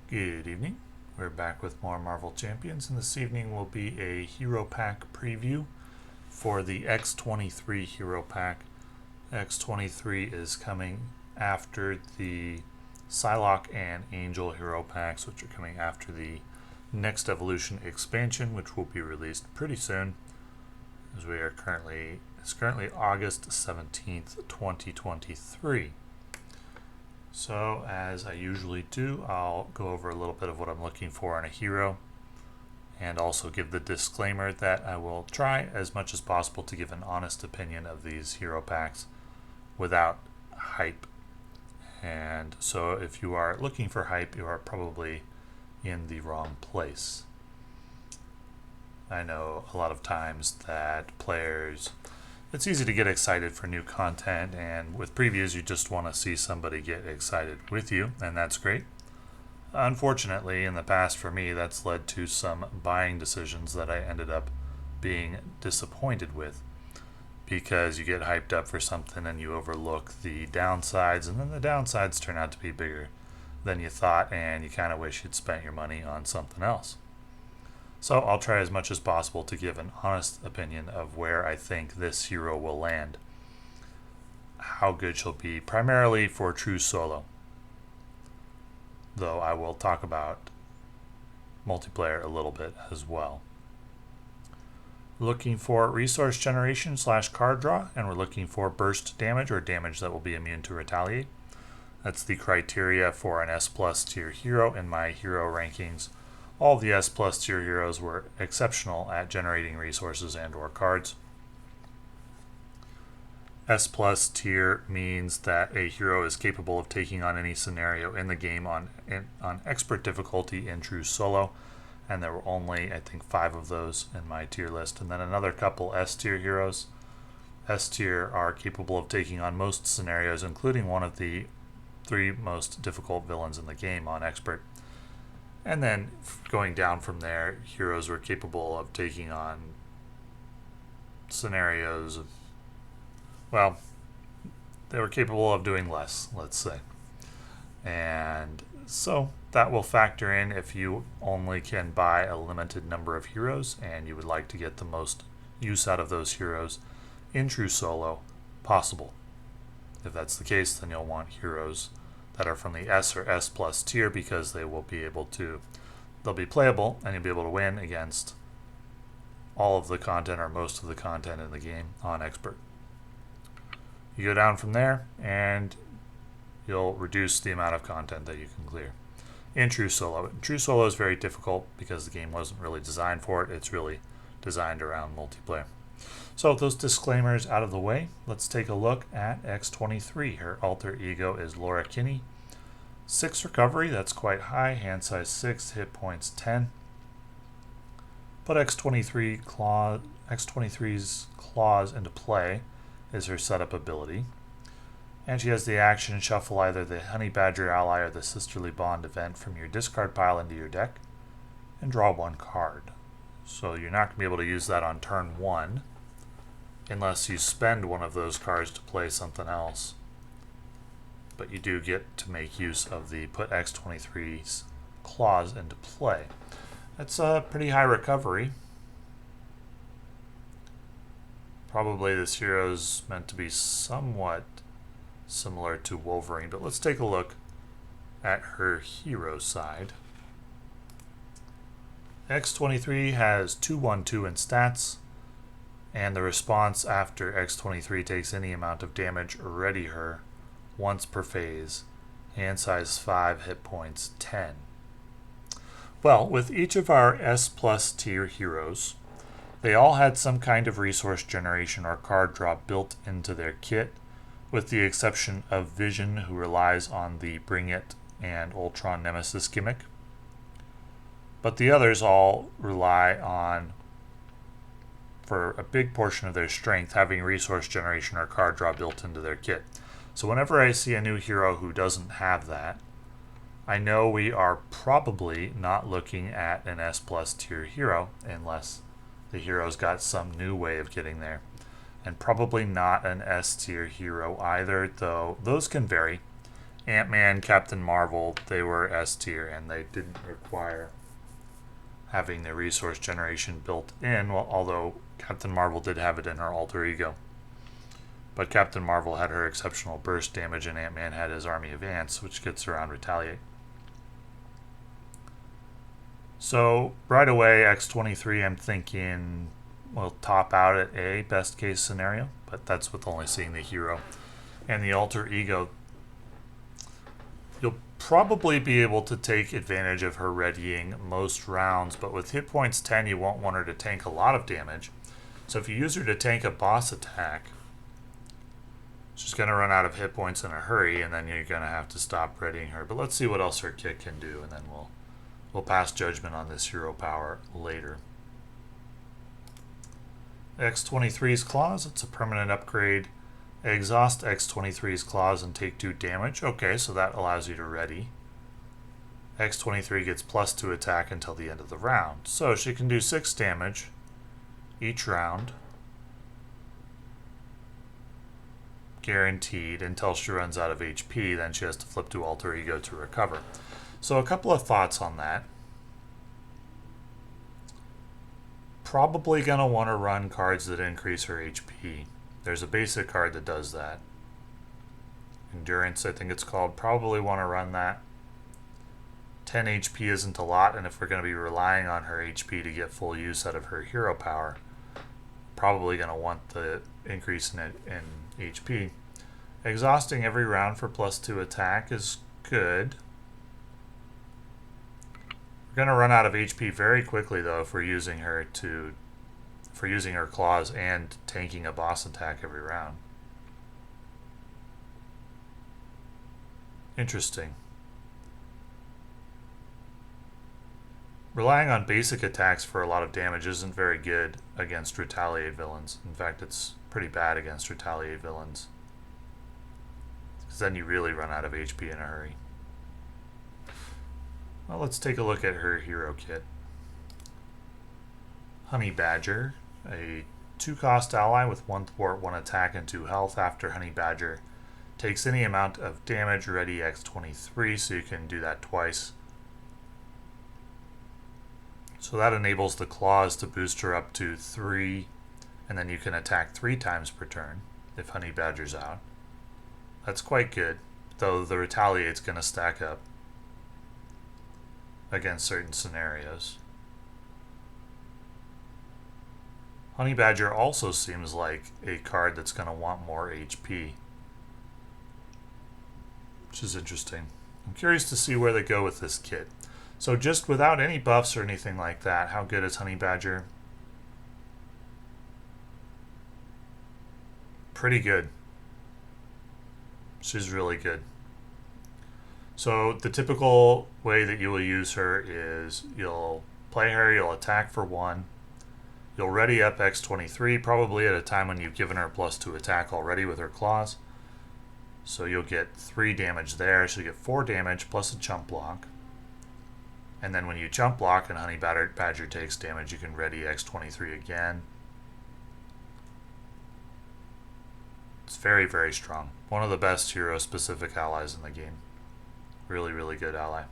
Good evening. We're back with more Marvel Champions, and this evening will be a Hero Pack preview for the X-23 Hero Pack. X-23 is coming after the Psylocke and Angel Hero Packs, which are coming after the Next Evolution expansion, which will be released pretty soon, as it's currently August 17th, 2023. So, as I usually do, I'll go over a little bit of what I'm looking for in a hero and also give the disclaimer that I will try as much as possible to give an honest opinion of these hero packs without hype. And so, if you are looking for hype, you are probably in the wrong place. I know a lot of times that players, it's easy to get excited for new content, and with previews you just want to see somebody get excited with you, and that's great. Unfortunately, in the past for me, that's led to some buying decisions that I ended up being disappointed with, because you get hyped up for something and you overlook the downsides, and then the downsides turn out to be bigger than you thought, and you kind of wish you'd spent your money on something else. So I'll try as much as possible to give an honest opinion of where I think this hero will land, how good she'll be, primarily for true solo, though I will talk about multiplayer a little bit as well. Looking for resource generation / card draw, and we're looking for burst damage or damage that will be immune to retaliate. That's the criteria for an S plus tier hero in my hero rankings. All the S plus tier heroes were exceptional at generating resources and or cards. S plus tier means that a hero is capable of taking on any scenario in the game on expert difficulty in true solo, and there were only, I think, 5 of those in my tier list, and then another couple S tier heroes. S tier are capable of taking on most scenarios, including one of the 3 most difficult villains in the game on expert. And then going down from there, heroes were capable of taking on scenarios of, well, they were capable of doing less, let's say. And so that will factor in if you only can buy a limited number of heroes and you would like to get the most use out of those heroes in true solo possible. If that's the case, then you'll want heroes that are from the S or S plus tier, because they'll be playable and you'll be able to win against all of the content or most of the content in the game on expert. You go down from there and you'll reduce the amount of content that you can clear in true solo. True solo is very difficult because the game wasn't really designed for it. It's really designed around multiplayer. So with those disclaimers out of the way, let's take a look at X-23. Her alter ego is Laura Kinney. 6 recovery, that's quite high. Hand size 6, hit points 10. Put X-23's claws into play is her setup ability. And she has the action shuffle either the Honey Badger ally or the Sisterly Bond event from your discard pile into your deck and draw 1 card. So you're not going to be able to use that on turn 1 unless you spend one of those cards to play something else. But you do get to make use of the put X-23's claws into play. That's a pretty high recovery. Probably this hero's meant to be somewhat similar to Wolverine, but let's take a look at her hero side. X-23 has 2/1/2 in stats, and the response after X-23 takes any amount of damage ready her once per phase. Hand size 5, hit points 10. Well, with each of our S plus tier heroes, they all had some kind of resource generation or card draw built into their kit, with the exception of Vision, who relies on the Bring It and Ultron Nemesis gimmick. But the others all rely on, for a big portion of their strength, having resource generation or card draw built into their kit. So whenever I see a new hero who doesn't have that, I know we are probably not looking at an S plus tier hero unless the hero's got some new way of getting there. And probably not an S tier hero either, though those can vary. Ant-Man, Captain Marvel, they were S tier, and they didn't require having the resource generation built in, well, although Captain Marvel did have it in her alter ego. But Captain Marvel had her exceptional burst damage, and Ant-Man had his army of ants, which gets around retaliate. So right away, X-23, I'm thinking will top out at A, best case scenario, but that's with only seeing the hero. And the alter ego, you'll probably be able to take advantage of her readying most rounds, but with hit points 10, you won't want her to tank a lot of damage. So if you use her to tank a boss attack, she's going to run out of hit points in a hurry, and then you're going to have to stop readying her. But let's see what else her kit can do, and then we'll pass judgment on this hero power later. X-23's Claws, it's a permanent upgrade. Exhaust X-23's Claws and take 2 damage. Okay, so that allows you to ready. X-23 gets +2 attack until the end of the round. So she can do 6 damage each round. Guaranteed until she runs out of HP. Then she has to flip to alter ego to recover. So a couple of thoughts on that. Probably going to want to run cards that increase her HP. There's a basic card that does that. Endurance, I think it's called. Probably want to run that. 10 HP isn't a lot, and if we're going to be relying on her HP to get full use out of her hero power, probably going to want the increase in HP. Exhausting every round for +2 attack is good. We're going to run out of HP very quickly, though, if we're using her claws and tanking a boss attack every round. Interesting. Relying on basic attacks for a lot of damage isn't very good against retaliate villains. In fact, it's pretty bad against retaliate villains, because then you really run out of HP in a hurry. Well, let's take a look at her hero kit. Honey Badger, a 2-cost ally with 1 thwart, 1 attack, and 2 health. After Honey Badger takes any amount of damage, ready X-23, so you can do that twice. So that enables the claws to boost her up to 3, and then you can attack 3 times per turn if Honey Badger's out. That's quite good, though the retaliate's going to stack up against certain scenarios. Honey Badger also seems like a card that's going to want more HP, which is interesting. I'm curious to see where they go with this kit. So just without any buffs or anything like that, how good is Honey Badger? Pretty good. She's really good. So the typical way that you will use her is you'll play her, you'll attack for 1, you'll ready up X-23, probably at a time when you've given her +2 attack already with her claws. So you'll get 3 damage there, she'll get 4 damage plus a chump block. And then when you chump block and Honey Badger takes damage, you can ready X-23 again. It's very, very strong. One of the best hero-specific allies in the game. Really, really good ally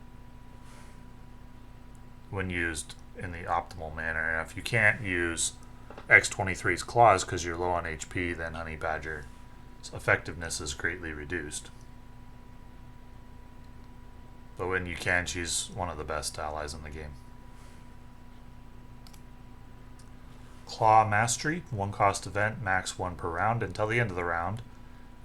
when used in the optimal manner. And if you can't use X-23's claws because you're low on HP, then Honey Badger's effectiveness is greatly reduced. But when you can, she's one of the best allies in the game. Claw Mastery, 1-cost event, max 1 per round. Until the end of the round,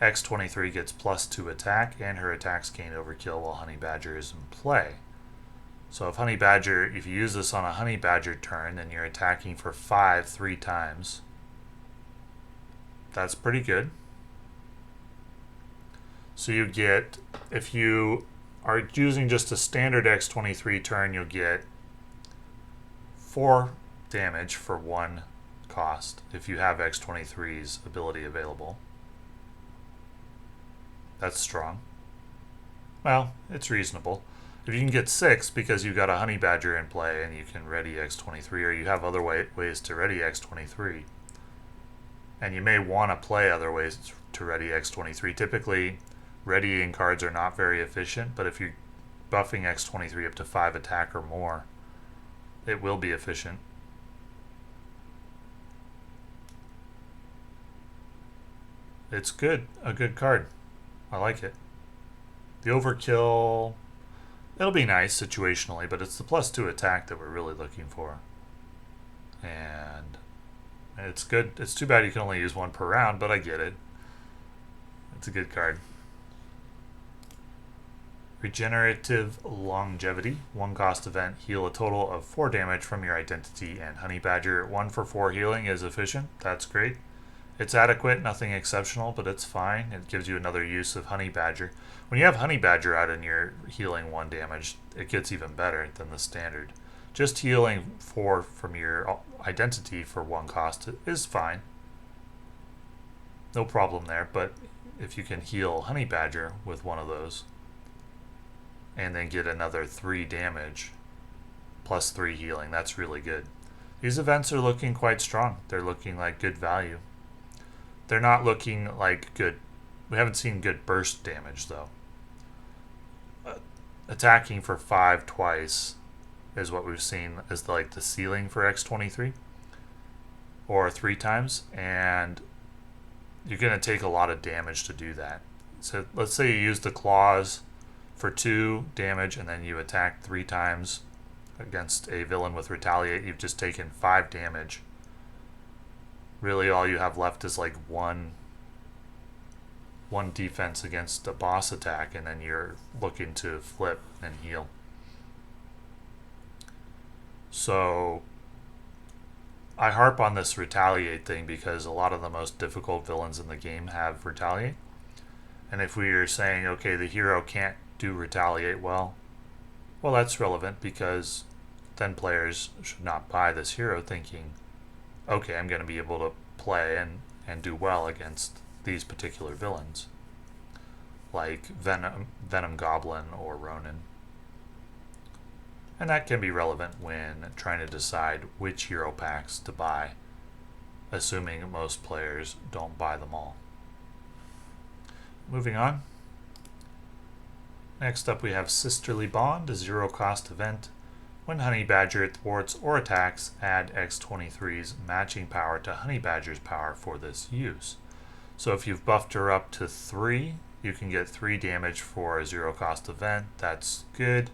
X-23 gets +2 attack, and her attacks gain overkill while Honey Badger is in play. So if you use this on a Honey Badger turn, then you're attacking for 5 3 times. That's pretty good. So you get, if you are using just a standard X-23 turn, you'll get 4 damage for 1 cost if you have X-23's ability available. That's strong. Well, it's reasonable. If you can get 6 because you've got a Honey Badger in play and you can ready X-23, or you have other ways to ready X-23, and you may want to play other ways to ready X-23. Typically, readying cards are not very efficient, but if you're buffing X-23 up to 5 attack or more, it will be efficient. It's good, a good card. I like it. The overkill, it'll be nice situationally, but it's the +2 attack that we're really looking for. And it's good. It's too bad you can only use one per round, but I get it. It's a good card. Regenerative Longevity, 1 cost event, heal a total of 4 damage from your identity and Honey Badger. 1 for 4 healing is efficient. That's great. It's adequate, nothing exceptional, but it's fine. It gives you another use of Honey Badger. When you have Honey Badger out and you're healing 1 damage, it gets even better than the standard. Just healing 4 from your identity for 1 cost is fine. No problem there, but if you can heal Honey Badger with one of those, and then get another 3 damage, plus 3 healing, that's really good. These events are looking quite strong. They're looking like good value. They're not looking like good. We haven't seen good burst damage, though. Attacking for 5 twice is what we've seen as like the ceiling for X-23, or 3 times, and you're going to take a lot of damage to do that. So let's say you use the claws for 2 damage and then you attack 3 times against a villain with retaliate. You've just taken 5 damage. Really all you have left is like one defense against a boss attack, and then you're looking to flip and heal. So I harp on this retaliate thing because a lot of the most difficult villains in the game have retaliate. And if we are saying, okay, the hero can't do retaliate well, that's relevant, because then players should not buy this hero thinking, okay, I'm going to be able to play and do well against these particular villains, like Venom Goblin or Ronin. And that can be relevant when trying to decide which hero packs to buy, assuming most players don't buy them all. Moving on. Next up we have Sisterly Bond, a 0 cost event. When Honey Badger thwarts or attacks, add X-23's matching power to Honey Badger's power for this use. So if you've buffed her up to 3, you can get 3 damage for a 0 cost event. That's good.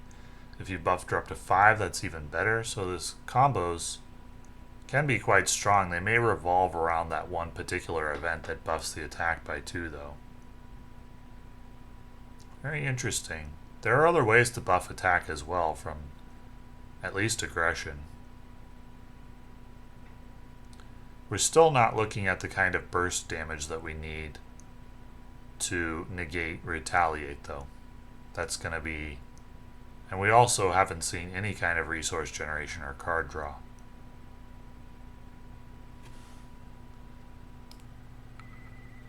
If you've buffed her up to 5, that's even better. So this combos can be quite strong. They may revolve around that one particular event that buffs the attack by 2, though. Very interesting. There are other ways to buff attack as well, from at least aggression. We're still not looking at the kind of burst damage that we need to negate retaliate, though. That's going to be... And we also haven't seen any kind of resource generation or card draw.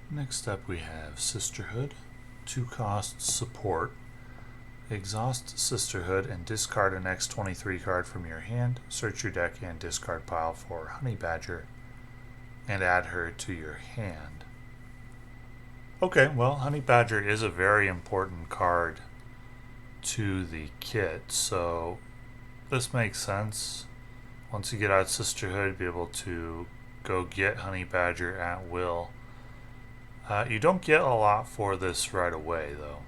Next up we have Sisterhood, 2 cost support. Exhaust Sisterhood and discard an X-23 card from your hand. Search your deck and discard pile for Honey Badger and add her to your hand. Okay, well, Honey Badger is a very important card to the kit, so this makes sense. Once you get out Sisterhood, be able to go get Honey Badger at will. You don't get a lot for this right away, though.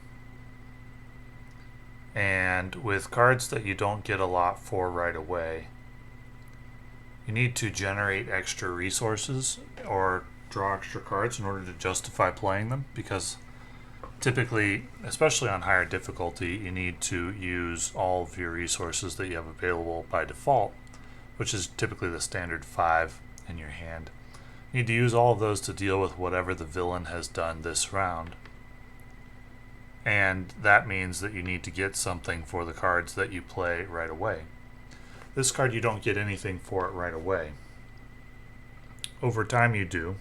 And with cards that you don't get a lot for right away, you need to generate extra resources or draw extra cards in order to justify playing them, because typically, especially on higher difficulty, you need to use all of your resources that you have available by default, which is typically the standard 5 in your hand. You need to use all of those to deal with whatever the villain has done this round. And that means that you need to get something for the cards that you play right away. This card, you don't get anything for it right away. Over time you do,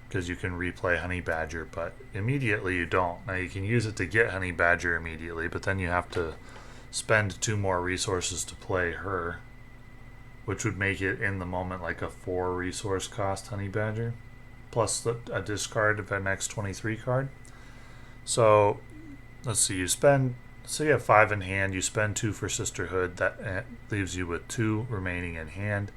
because you can replay Honey Badger, but immediately you don't. Now you can use it to get Honey Badger immediately, but then you have to spend 2 more resources to play her, which would make it in the moment like a 4 resource cost Honey Badger, plus a discard of an X-23 card. So let's see, you spend, so you have 5 in hand, you spend 2 for Sisterhood, that leaves you with 2 remaining in hand.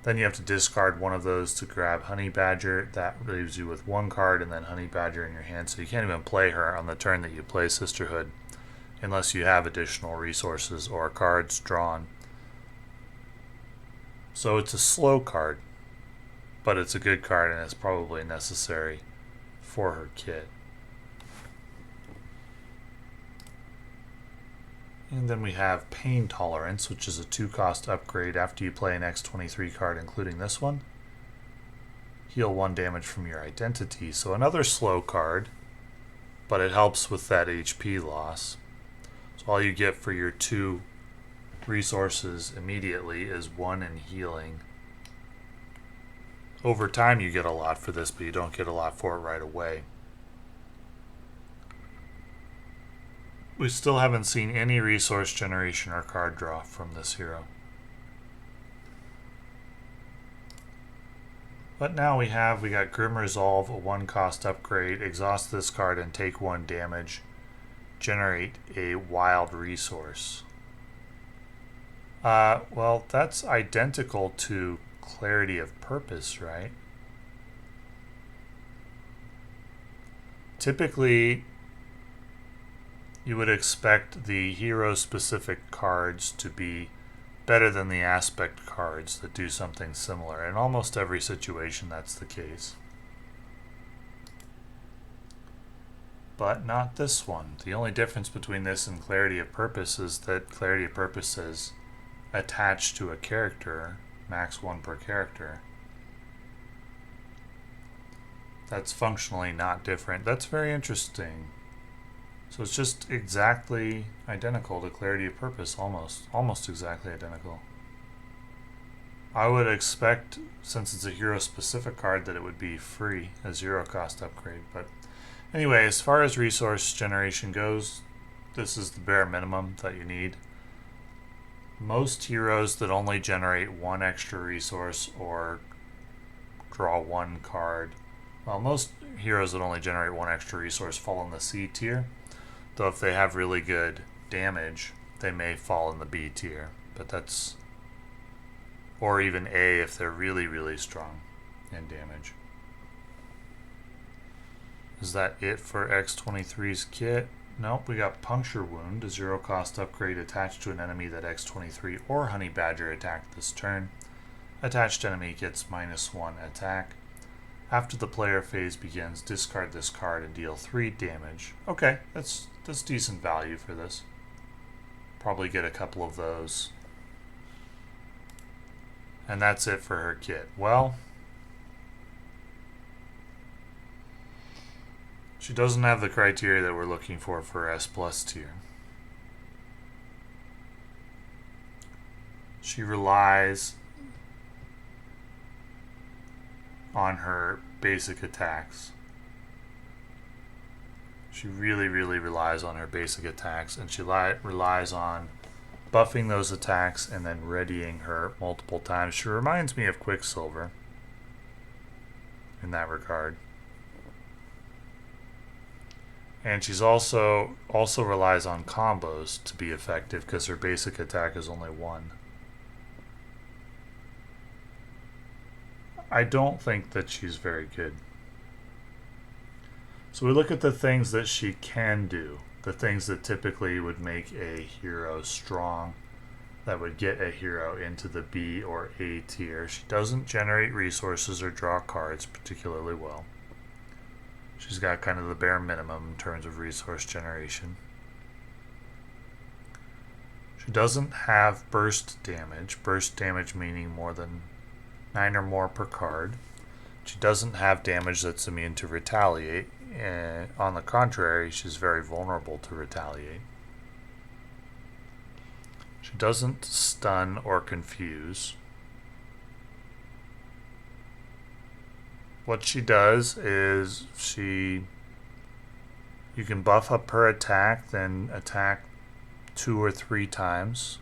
Then you have to discard one of those to grab Honey Badger, that leaves you with 1 card and then Honey Badger in your hand, so you can't even play her on the turn that you play Sisterhood unless you have additional resources or cards drawn. So it's a slow card, but it's a good card and it's probably necessary for her kit. And then we have Pain Tolerance, which is a 2-cost upgrade after you play an X-23 card, including this one. Heal 1 damage from your identity, so another slow card, but it helps with that HP loss. So all you get for your 2 resources immediately is 1 in healing. Over time you get a lot for this, but you don't get a lot for it right away. We still haven't seen any resource generation or card draw from this hero. But now we got Grim Resolve, a 1-cost upgrade, exhaust this card and take 1 damage, generate a wild resource. Well, that's identical to Clarity of Purpose, right? Typically, you would expect the hero-specific cards to be better than the aspect cards that do something similar. In almost every situation, that's the case. But not this one. The only difference between this and Clarity of Purpose is that Clarity of Purpose says attached to a character, max 1 per character. That's functionally not different. That's very interesting. So it's just exactly identical to Clarity of Purpose, almost exactly identical. I would expect, since it's a hero-specific card, that it would be free, a 0-cost upgrade. But anyway, as far as resource generation goes, this is the bare minimum that you need. Most heroes that only generate 1 extra resource or draw 1 card, well, most heroes that only generate 1 extra resource fall in the C tier. Though if they have really good damage, they may fall in the B tier. But that's... or even A if they're really, really strong in damage. Is that it for X-23's kit? Nope, we got Puncture Wound, a 0-cost upgrade attached to an enemy that X-23 or Honey Badger attacked this turn. Attached enemy gets -1 attack. After the player phase begins, discard this card and deal 3 damage. Okay, that's decent value for this. Probably get a couple of those. And that's it for her kit. Well, she doesn't have the criteria that we're looking for S plus tier. She relies on her basic attacks. She really, really relies on her basic attacks, and she relies on buffing those attacks and then readying her multiple times. She reminds me of Quicksilver in that regard. And she's also relies on combos to be effective because her basic attack is only 1. I don't think that she's very good. So we look at the things that she can do, the things that typically would make a hero strong, that would get a hero into the B or A tier. She doesn't generate resources or draw cards particularly well. She's got kind of the bare minimum in terms of resource generation. She doesn't have burst damage meaning more than 9 or more per card. She doesn't have damage that's immune to retaliate. On the contrary, she's very vulnerable to retaliate. She doesn't stun or confuse. What she does is you can buff up her attack, then attack 2 or 3 times.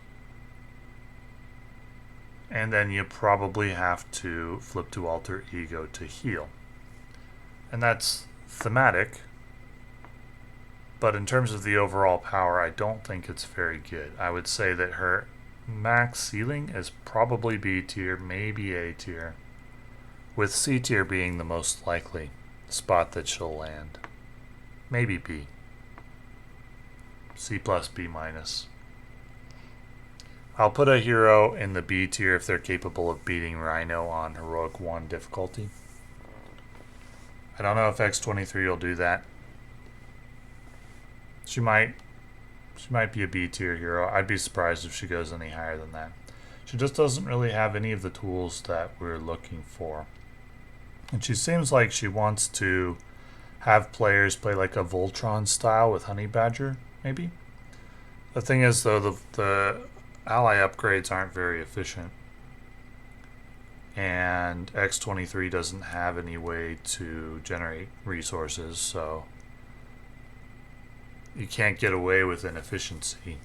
And then you probably have to flip to Alter Ego to heal. And that's thematic, But in terms of the overall power, I don't think it's very good. I would say that her max ceiling is probably B tier, maybe A tier, with C tier being the most likely spot that she'll land. Maybe B. C plus B minus. I'll put a hero in the B tier if they're capable of beating Rhino on Heroic 1 difficulty. I don't know if X-23 will do that. She might be a B tier hero. I'd be surprised if she goes any higher than that. She just doesn't really have any of the tools that we're looking for. And she seems like she wants to have players play like a Voltron style with Honey Badger, maybe. The thing is, though, the ally upgrades aren't very efficient. And X-23 doesn't have any way to generate resources, so you can't get away with inefficiency.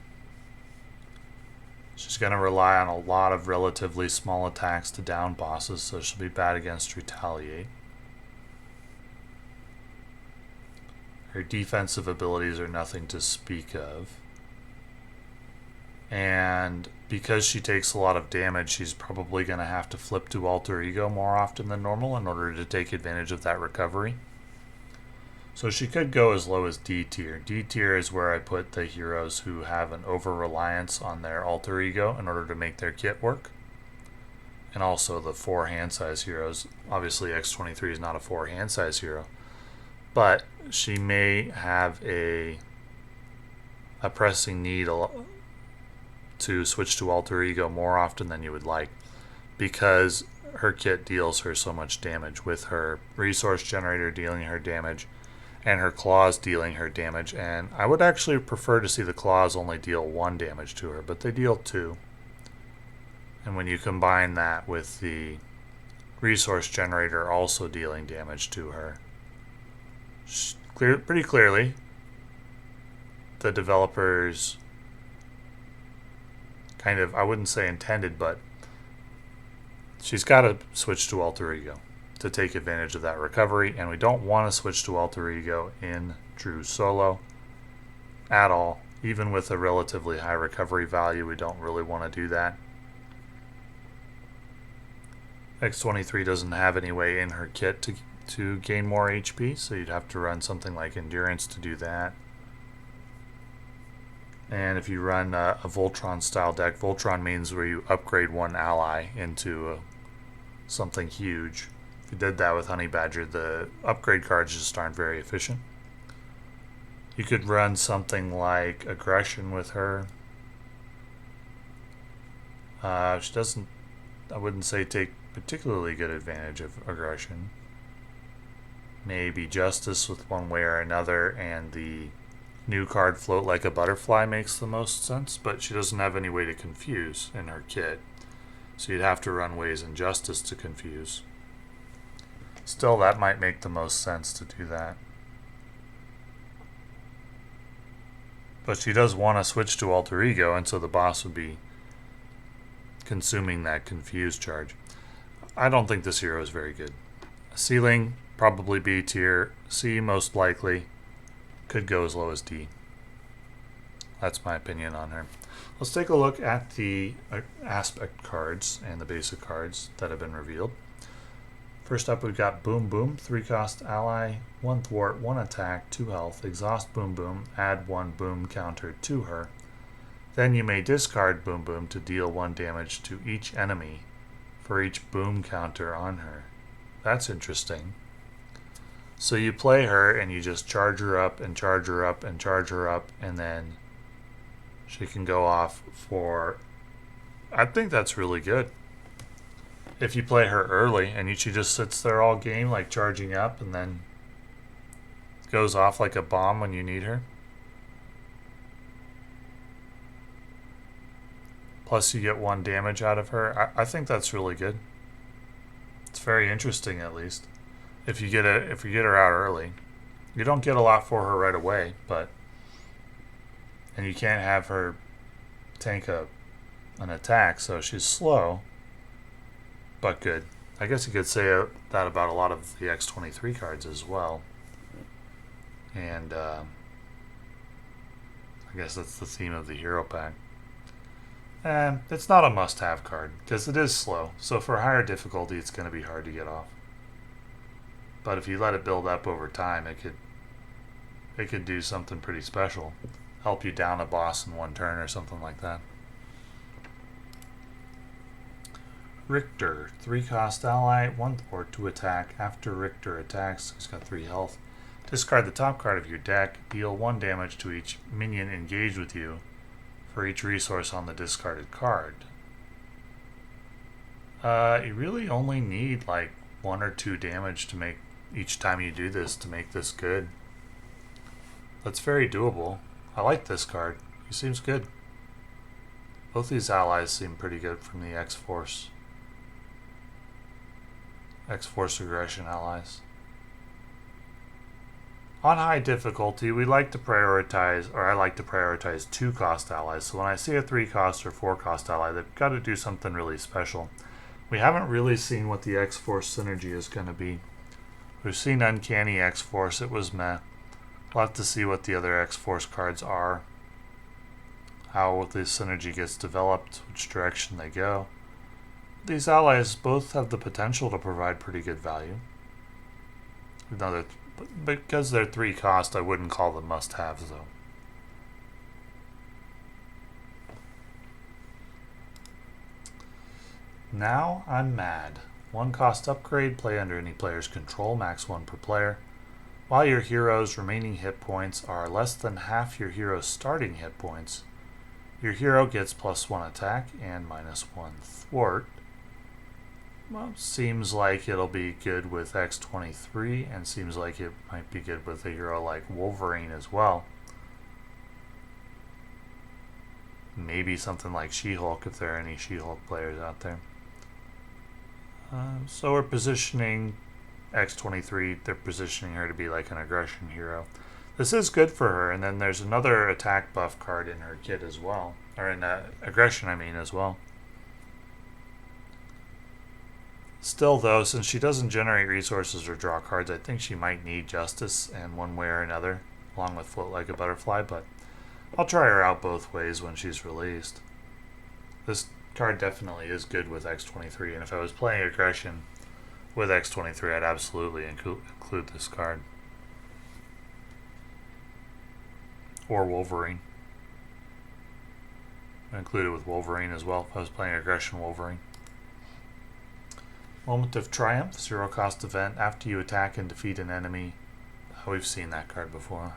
She's going to rely on a lot of relatively small attacks to down bosses, so she'll be bad against Retaliate. Her defensive abilities are nothing to speak of. And because she takes a lot of damage, she's probably going to have to flip to Alter Ego more often than normal in order to take advantage of that recovery. So she could go as low as D tier. D tier is where I put the heroes who have an over-reliance on their Alter Ego in order to make their kit work. And also the 4 hand size heroes. Obviously X-23 is not a 4 hand size hero. But she may have a pressing need to switch to Alter Ego more often than you would like, because her kit deals her so much damage, with her resource generator dealing her damage and her claws dealing her damage. And I would actually prefer to see the claws only deal 1 damage to her, but they deal 2. And when you combine that with the resource generator also dealing damage to her, pretty clearly the developers kind of, I wouldn't say intended, but she's got to switch to Alter Ego to take advantage of that recovery, and we don't want to switch to Alter Ego in true solo at all. Even with a relatively high recovery value, we don't really want to do that. X-23 doesn't have any way in her kit to gain more HP, so you'd have to run something like Endurance to do that. And if you run a Voltron style deck, Voltron means where you upgrade 1 ally into something huge. If you did that with Honey Badger, the upgrade cards just aren't very efficient. You could run something like Aggression with her. She doesn't, I wouldn't say take particularly good advantage of Aggression. Maybe Justice with one way or another, and the new card Float Like a Butterfly makes the most sense, but she doesn't have any way to confuse in her kit. So you'd have to run Ways and Justice to confuse. Still, that might make the most sense to do that. But she does want to switch to Alter Ego, and so the boss would be consuming that confuse charge. I don't think this hero is very good. Ceiling, probably B tier. C, most likely. Could go as low as D. That's my opinion on her. Let's take a look at the aspect cards and the basic cards that have been revealed. First up, we've got Boom Boom, 3 cost ally, 1 thwart, 1 attack, 2 health. Exhaust Boom Boom, add 1 boom counter to her. Then you may discard Boom Boom to deal 1 damage to each enemy for each boom counter on her. That's interesting. So you play her and you just charge her up and charge her up and charge her up, and then she can go off for... I think that's really good. If you play her early and she just sits there all game like charging up and then goes off like a bomb when you need her. Plus you get 1 damage out of her. I think that's really good. It's very interesting, at least. If you get her out early. You don't get a lot for her right away, but... And you can't have her tank an attack, so she's slow, but good. I guess you could say that about a lot of the X-23 cards as well. And I guess that's the theme of the hero pack. And it's not a must-have card, because it is slow, so for higher difficulty it's going to be hard to get off. But if you let it build up over time, it could do something pretty special. Help you down a boss in one turn or something like that. Richter, 3-cost ally, 1 thwart to attack. After Richter attacks, he's got 3 health. Discard the top card of your deck. Deal 1 damage to each minion engaged with you for each resource on the discarded card. You really only need like 1 or 2 damage to make each time you do this to make this good. That's very doable. I like this card. He seems good. Both these allies seem pretty good from the X-Force aggression allies. On high difficulty, we like to prioritize, or I like to prioritize 2-cost allies. So when I see a 3-cost or 4-cost ally, they've got to do something really special. We haven't really seen what the X-Force synergy is going to be. We've seen Uncanny X-Force, it was meh. We'll have to see what the other X-Force cards are, how the synergy gets developed, which direction they go. These allies both have the potential to provide pretty good value. Because they're 3-cost, I wouldn't call them must-haves though. Now I'm mad. 1-cost upgrade, play under any player's control, max 1 per player. While your hero's remaining hit points are less than half your hero's starting hit points, your hero gets +1 attack and -1 thwart. Well, seems like it'll be good with X-23, and seems like it might be good with a hero like Wolverine as well. Maybe something like She-Hulk if there are any She-Hulk players out there. So we're positioning X-23, they're positioning her to be like an aggression hero. This is good for her, and then there's another attack buff card in her kit as well. Or in aggression, I mean, as well. Still, though, since she doesn't generate resources or draw cards, I think she might need Justice in one way or another, along with Float Like a Butterfly, but I'll try her out both ways when she's released. This card definitely is good with X-23, and if I was playing aggression with X-23, I'd absolutely include this card. Or Wolverine. I'd include it with Wolverine as well if I was playing aggression Wolverine. Moment of Triumph, 0-cost event. After you attack and defeat an enemy. We've seen that card before.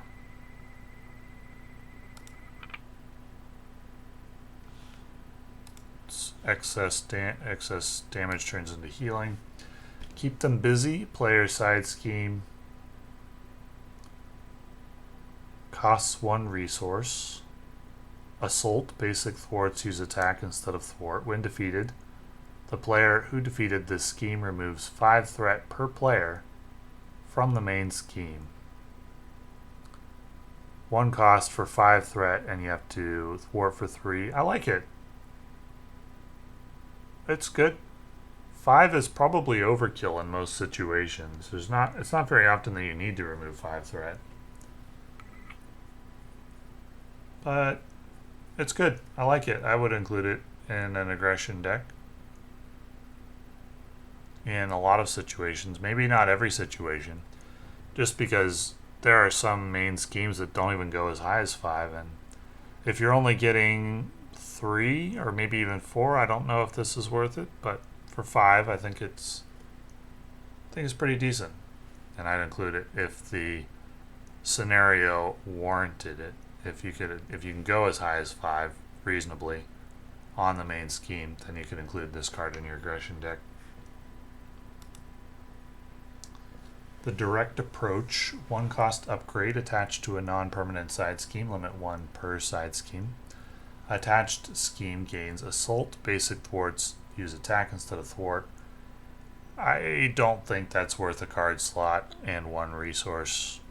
Excess damage turns into healing. Keep them busy. Player side scheme. Costs 1 resource. Assault. Basic thwarts use attack instead of thwart. When defeated, the player who defeated this scheme removes 5 threat per player from the main scheme. 1 cost for 5 threat, and you have to thwart for 3. I like it. It's good. 5 is probably overkill in most situations. It's not very often that you need to remove 5 threat. But it's good. I like it. I would include it in an aggression deck. In a lot of situations, maybe not every situation, just because there are some main schemes that don't even go as high as 5, and if you're only getting 3 or maybe even 4, I don't know if this is worth it, but for 5 I think it's pretty decent, and I'd include it if the scenario warranted it. If you can go as high as 5 reasonably on the main scheme, then you could include this card in your aggression deck. The Direct Approach, 1-cost upgrade attached to a non-permanent side scheme, limit 1 per side scheme. Attached scheme gains Assault, basic thwarts use attack instead of thwart. I don't think that's worth a card slot and 1 resource.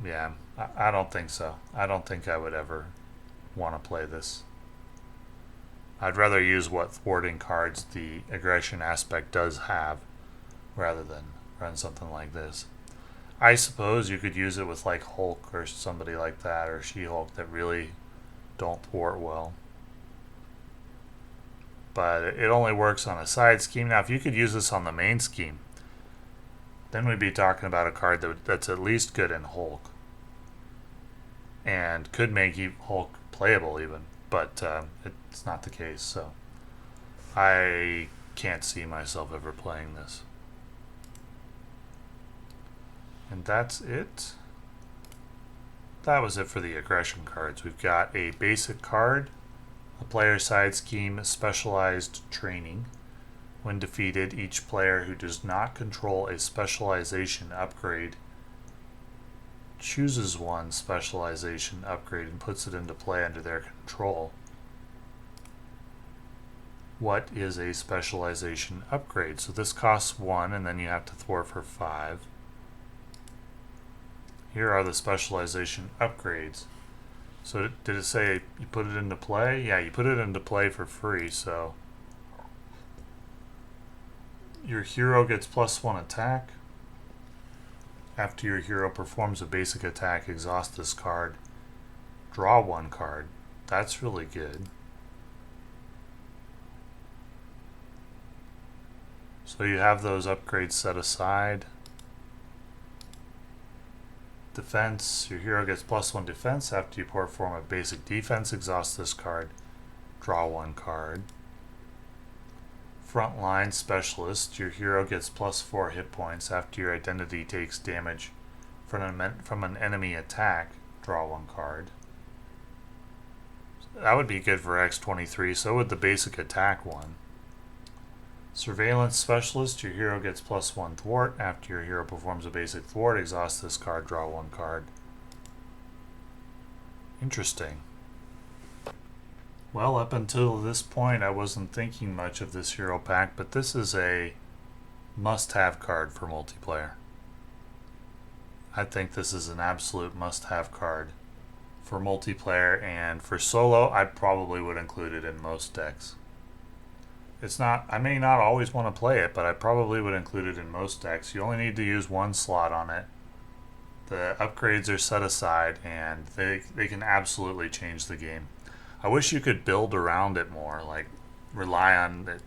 Yeah, I don't think so. I don't think I would ever want to play this. I'd rather use what thwarting cards the aggression aspect does have, rather than run something like this. I suppose you could use it with like Hulk or somebody like that, or She-Hulk, that really don't thwart well. But it only works on a side scheme. Now, if you could use this on the main scheme, then we'd be talking about a card that's at least good in Hulk. And could make Hulk playable even. But it's not the case, so I can't see myself ever playing this. And that's it. That was it for the aggression cards. We've got a basic card, a player side scheme, specialized training. When defeated, each player who does not control a specialization upgrade chooses one specialization upgrade and puts it into play under their control. What is a specialization upgrade? So this costs 1, and then you have to thwart for 5. Here are the specialization upgrades. So did it say you put it into play? Yeah, you put it into play for free, so your hero gets +1 attack. After your hero performs a basic attack, exhaust this card. Draw 1 card. That's really good. So you have those upgrades set aside. Defense, your hero gets +1 defense. After you perform a basic defense, exhaust this card. Draw 1 card. Frontline Specialist, your hero gets +4 hit points. After your identity takes damage from an enemy attack, draw 1 card. That would be good for X-23, so would the basic attack one. Surveillance Specialist, your hero gets +1 thwart. After your hero performs a basic thwart, exhaust this card, draw 1 card. Interesting. Well, up until this point, I wasn't thinking much of this hero pack, but this is a must-have card for multiplayer. I think this is an absolute must-have card for multiplayer, and for solo, I probably would include it in most decks. It's not, I may not always want to play it, but I probably would include it in most decks. You only need to use 1 slot on it. The upgrades are set aside, and they can absolutely change the game. I wish you could build around it more, like rely on it.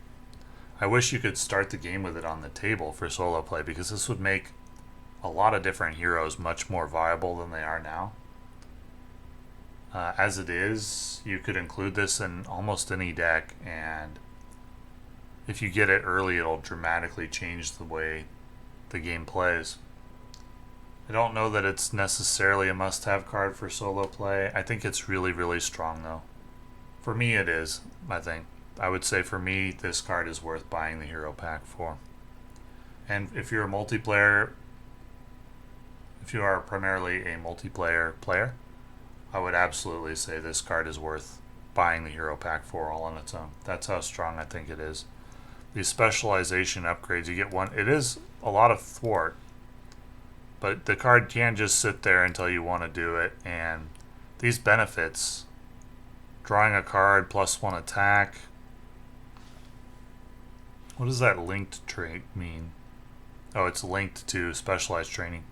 I wish you could start the game with it on the table for solo play, because this would make a lot of different heroes much more viable than they are now. As it is, you could include this in almost any deck, and if you get it early, it'll dramatically change the way the game plays. I don't know that it's necessarily a must-have card for solo play. I think it's really, really strong, though. For me, it is, I think. I would say for me, this card is worth buying the hero pack for. And if you're a multiplayer, if you are primarily a multiplayer player, I would absolutely say this card is worth buying the hero pack for all on its own. That's how strong I think it is. These specialization upgrades, you get 1. It is a lot of thwart, but the card can just sit there until you want to do it. And these benefits, drawing a card, +1 attack. What does that linked trait mean? Oh, it's linked to specialized training.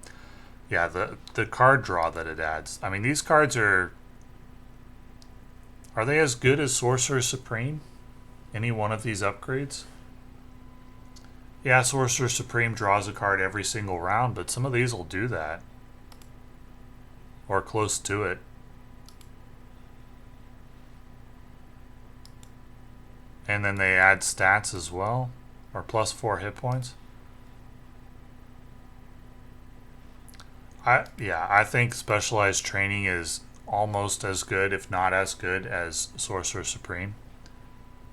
Yeah, the card draw that it adds. I mean, these cards are they as good as Sorcerer Supreme? Any one of these upgrades? Yeah, Sorcerer Supreme draws a card every single round, but some of these will do that. Or close to it. And then they add stats as well, or +4 hit points. I think specialized training is almost as good, if not as good, as Sorcerer Supreme.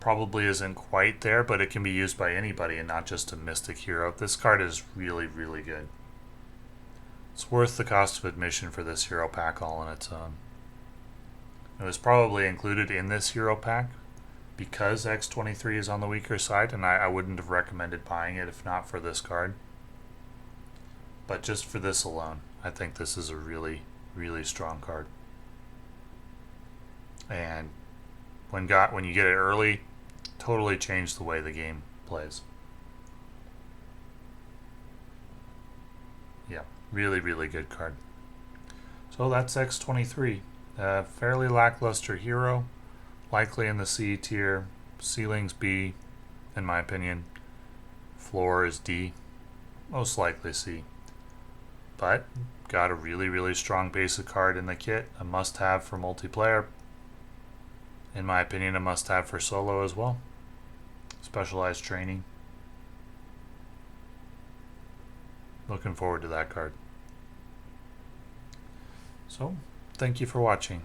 Probably isn't quite there, but it can be used by anybody and not just a Mystic hero. This card is really, really good. It's worth the cost of admission for this hero pack all on its own. It was probably included in this hero pack because X-23 is on the weaker side, and I wouldn't have recommended buying it if not for this card. But just for this alone, I think this is a really, really strong card. And when you get it early, totally change the way the game plays. Yeah. Really, really good card. So that's X-23. Fairly lackluster hero. Likely in the C tier. Ceiling's B, in my opinion. Floor is D. Most likely C. But got a really, really strong basic card in the kit. A must-have for multiplayer. In my opinion, a must-have for solo as well. Specialized training. Looking forward to that card. So, thank you for watching.